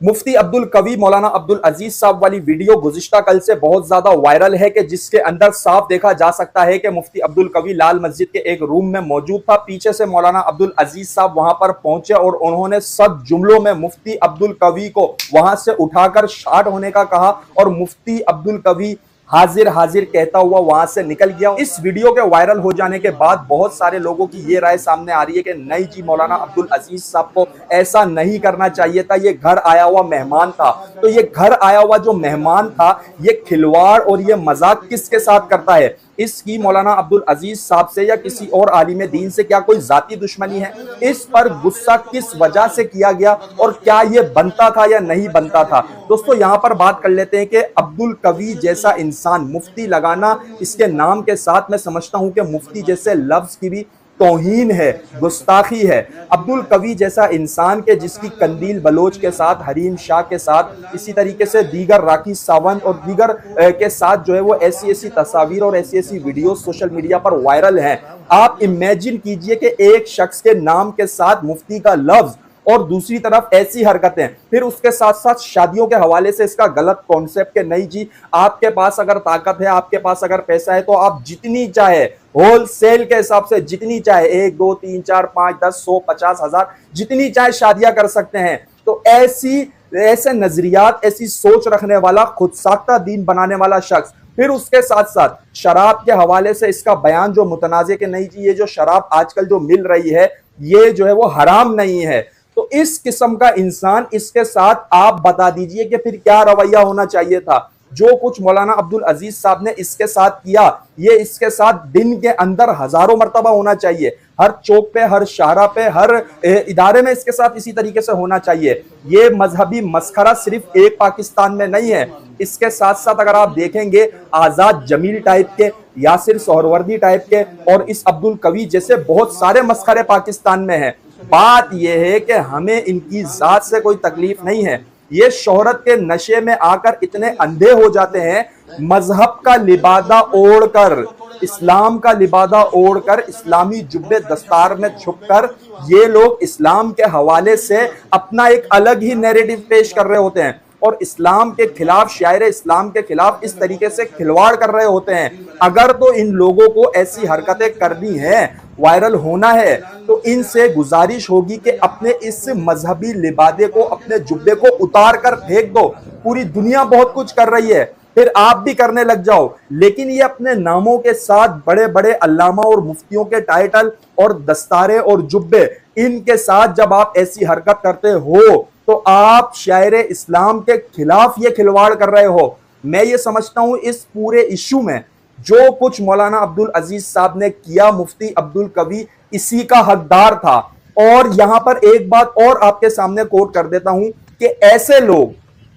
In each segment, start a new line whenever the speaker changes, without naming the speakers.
मुफ्ती अब्दुल कवी मौलाना अब्दुल अजीज साहब वाली वीडियो गुज़िश्ता कल से बहुत ज्यादा वायरल है कि जिसके अंदर साफ देखा जा सकता है कि मुफ्ती अब्दुल कवी लाल मस्जिद के एक रूम में मौजूद था। पीछे से मौलाना अब्दुल अजीज साहब वहां पर पहुंचे और उन्होंने सब जुमलों में मुफ्ती अब्दुल कवी को वहां से उठाकर शाट होने का कहा और मुफ्ती अब्दुल कवी हाजिर हाजिर कहता हुआ वहां से निकल गया। इस वीडियो के वायरल हो जाने के बाद बहुत सारे लोगों की ये राय सामने आ रही है कि नहीं जी, मौलाना अब्दुल अजीज साहब को ऐसा नहीं करना चाहिए था, ये घर आया हुआ मेहमान था। तो ये घर आया हुआ जो मेहमान था, ये खिलवाड़ और ये मजाक किसके साथ करता है? इसकी मौलाना अब्दुल अजीज साहब से या किसी और आलिम दीन से क्या कोई जाती दुश्मनी है? इस पर गुस्सा किस वजह से किया गया और क्या यह बनता था या नहीं बनता था? दोस्तों, यहां पर बात कर लेते हैं कि अब्दुल कवी जैसा इंसान, मुफ्ती लगाना इसके नाम के साथ मैं समझता हूं कि मुफ्ती जैसे लफ्ज की भी तौहीन है, गुस्ताखी है। अब्दुल कवी जैसा इंसान के जिसकी कंदील बलोच के साथ, हरीम शाह के साथ, इसी तरीके से दीगर राखी सावंत और दीगर के साथ जो है वो ऐसी ऐसी तस्वीर और ऐसी ऐसी वीडियो सोशल मीडिया पर वायरल हैं। आप इमेजिन कीजिए कि एक शख्स के नाम के साथ मुफ्ती का लफ्ज और दूसरी तरफ ऐसी हरकतें, फिर उसके साथ साथ शादियों के हवाले से इसका गलत कॉन्सेप्ट के नहीं जी, आपके पास अगर ताकत है, आपके पास अगर पैसा है तो आप जितनी चाहे होलसेल के हिसाब से जितनी चाहे 1 2 3 4 5 10 100 50 हजार जितनी चाहे शादियां कर सकते हैं। तो ऐसे नजरियात, ऐसी सोच रखने वाला, खुद साख्ता दीन बनाने वाला शख्स, फिर उसके साथ साथ शराब के हवाले से इसका बयान जो मुतनाज़े के नहीं जी, ये जो शराब आजकल जो मिल रही है ये जो है वो हराम नहीं है। तो इस किस्म का इंसान, इसके साथ आप बता दीजिए कि फिर क्या रवैया होना चाहिए था? जो कुछ मौलाना अब्दुल अजीज साहब ने इसके साथ किया, ये इसके साथ दिन के अंदर हजारों मरतबा होना चाहिए। हर चौक पे, हर शाहरा पे, हर इदारे में इसके साथ इसी तरीके से होना चाहिए। ये मजहबी मस्खरा सिर्फ एक पाकिस्तान में नहीं है, इसके साथ साथ अगर आप देखेंगे आजाद जमील टाइप के, यासिर सोहरवर्दी टाइप के और इस अब्दुल कवी जैसे बहुत सारे मस्खरे पाकिस्तान में हैं। बात यह है कि हमें इनकी जात से कोई तकलीफ नहीं है, ये शोहरत के नशे में आकर इतने अंधे हो जाते हैं, मजहब का लिबादा ओढ़कर, इस्लाम का लिबादा ओढ़कर, इस्लामी जुब्बे दस्तार में छुपकर ये लोग इस्लाम के हवाले से अपना एक अलग ही नैरेटिव पेश कर रहे होते हैं और इस्लाम के खिलाफ, शायर इस्लाम के खिलाफ इस तरीके से खिलवाड़ कर रहे होते हैं। अगर तो इन लोगों को ऐसी हरकतें करनी है, वायरल होना है, तो इनसे गुजारिश होगी कि अपने इस मजहबी लिबादे को, अपने जुब्बे को उतार कर फेंक दो। पूरी दुनिया बहुत कुछ कर रही है, फिर आप भी करने लग जाओ। लेकिन ये अपने नामों के साथ बड़े बड़े अल्लामा और मुफ्तियों के टाइटल और दस्तारे और जुब्बे, इनके साथ जब आप ऐसी हरकत करते हो तो आप शायर इस्लाम के खिलाफ ये खिलवाड़ कर रहे हो। मैं ये समझता हूं इस पूरे इश्यू में जो कुछ मौलाना अब्दुल अजीज साहब ने किया, मुफ्ती अब्दुल कवी इसी का हकदार था। और यहां पर एक बात और आपके सामने कोट कर देता हूं कि ऐसे लोग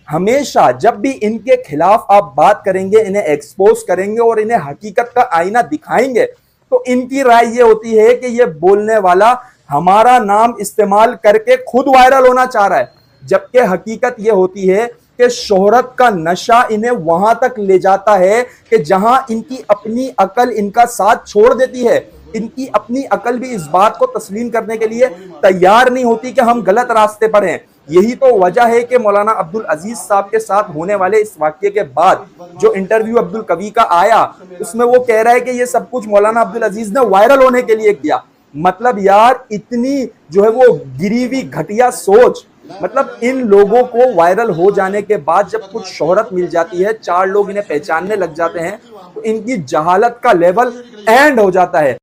हमेशा जब भी इनके खिलाफ आप बात करेंगे, इन्हें एक्सपोज करेंगे और इन्हें हकीकत का आईना दिखाएंगे, तो इनकी राय ये होती है कि ये बोलने वाला हमारा नाम इस्तेमाल करके खुद वायरल होना चाह रहा है। जबकि हकीकत यह होती है कि शोहरत का नशा इन्हें वहां तक ले जाता है कि जहां इनकी अपनी अकल इनका साथ छोड़ देती है। इनकी अपनी अकल भी इस बात को तस्लीम करने के लिए तैयार नहीं होती कि हम गलत रास्ते पर हैं। यही तो वजह है कि मौलाना अब्दुल अजीज साहब के साथ होने वाले इस वाक्य के बाद जो इंटरव्यू अब्दुल कवी का आया, उसमें वो कह रहा है कि ये सब कुछ मौलाना अब्दुल अजीज ने वायरल होने के लिए किया। मतलब यार, इतनी जो है वो गिरी हुई घटिया सोच, मतलब इन लोगों को वायरल हो जाने के बाद जब कुछ शोहरत मिल जाती है, 4 लोग इन्हें पहचानने लग जाते हैं, तो इनकी जहालत का लेवल एंड हो जाता है।